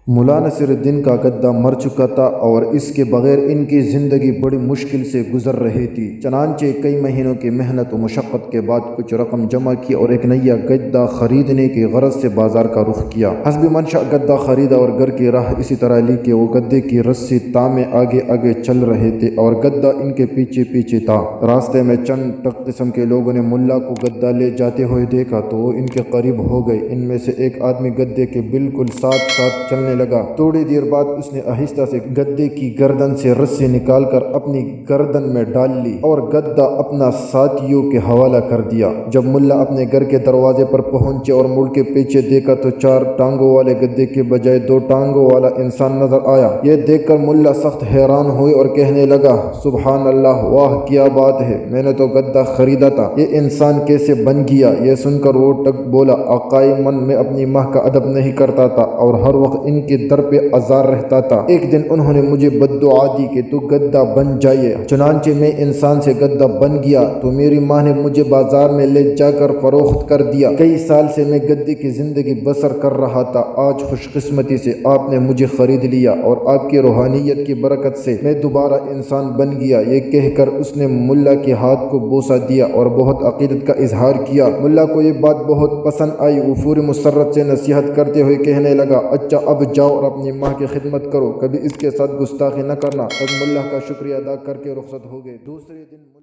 ملا نصیر الدین کا گدا مر چکا تھا اور اس کے بغیر ان کی زندگی بڑی مشکل سے گزر رہی تھی۔ چنانچہ کئی مہینوں کی محنت و مشقت کے بعد کچھ رقم جمع کی اور ایک نیا گدا خریدنے کی غرض سے بازار کا رخ کیا۔ حسب منشاء گدا خریدا اور گھر کی راہ اسی طرح لی کہ وہ گدے کی رسی تامے آگے آگے چل رہے تھے اور گدا ان کے پیچھے پیچھے تھا۔ راستے میں چند ٹک قسم کے لوگوں نے ملا کو گدا لے جاتے ہوئے دیکھا تو وہ ان کے قریب ہو گئے۔ ان میں سے ایک آدمی گدے کے بالکل ساتھ ساتھ چلنے لگا۔ تھوڑی دیر بعد اس نے آہستہ سے گدے کی گردن سے رسی نکال کر اپنی گردن میں ڈال لی اور گدا اپنا ساتھیوں کے حوالہ کر دیا۔ جب ملا اپنے گھر کے دروازے پر پہنچے اور مڑ کے پیچھے دیکھا تو 4 ٹانگوں والے گدے کے بجائے 2 ٹانگوں والا انسان نظر آیا۔ یہ دیکھ کر ملا سخت حیران ہوئے اور کہنے لگا، سبحان اللہ، واہ کیا بات ہے، میں نے تو گدا خریدا تھا، یہ انسان کیسے بن گیا؟ یہ سن کر وہ ٹک بولا، آقائے من میں اپنی ماں کا ادب نہیں کرتا تھا اور ہر وقت ان کے در پہ آزار رہتا تھا۔ ایک دن انہوں نے مجھے بددعا دی کہ تو گدا بن جائے، چنانچہ میں انسان سے گدا بن گیا تو میری ماں نے مجھے بازار میں لے جا کر فروخت کر دیا۔ کئی سال سے میں گدے کی زندگی بسر کر رہا تھا، آج خوش قسمتی سے آپ نے مجھے خرید لیا اور آپ کی روحانیت کی برکت سے میں دوبارہ انسان بن گیا۔ یہ کہہ کر اس نے ملا کے ہاتھ کو بوسہ دیا اور بہت عقیدت کا اظہار کیا۔ ملا کو یہ بات بہت پسند آئی، وہ پوری مسرت سے نصیحت کرتے ہوئے کہنے لگا، اچھا اب جاؤ اور اپنی ماں کی خدمت کرو، کبھی اس کے ساتھ گستاخی نہ کرنا۔ تب ملا کا شکریہ ادا کر کے رخصت ہو گئے۔ دوسرے دن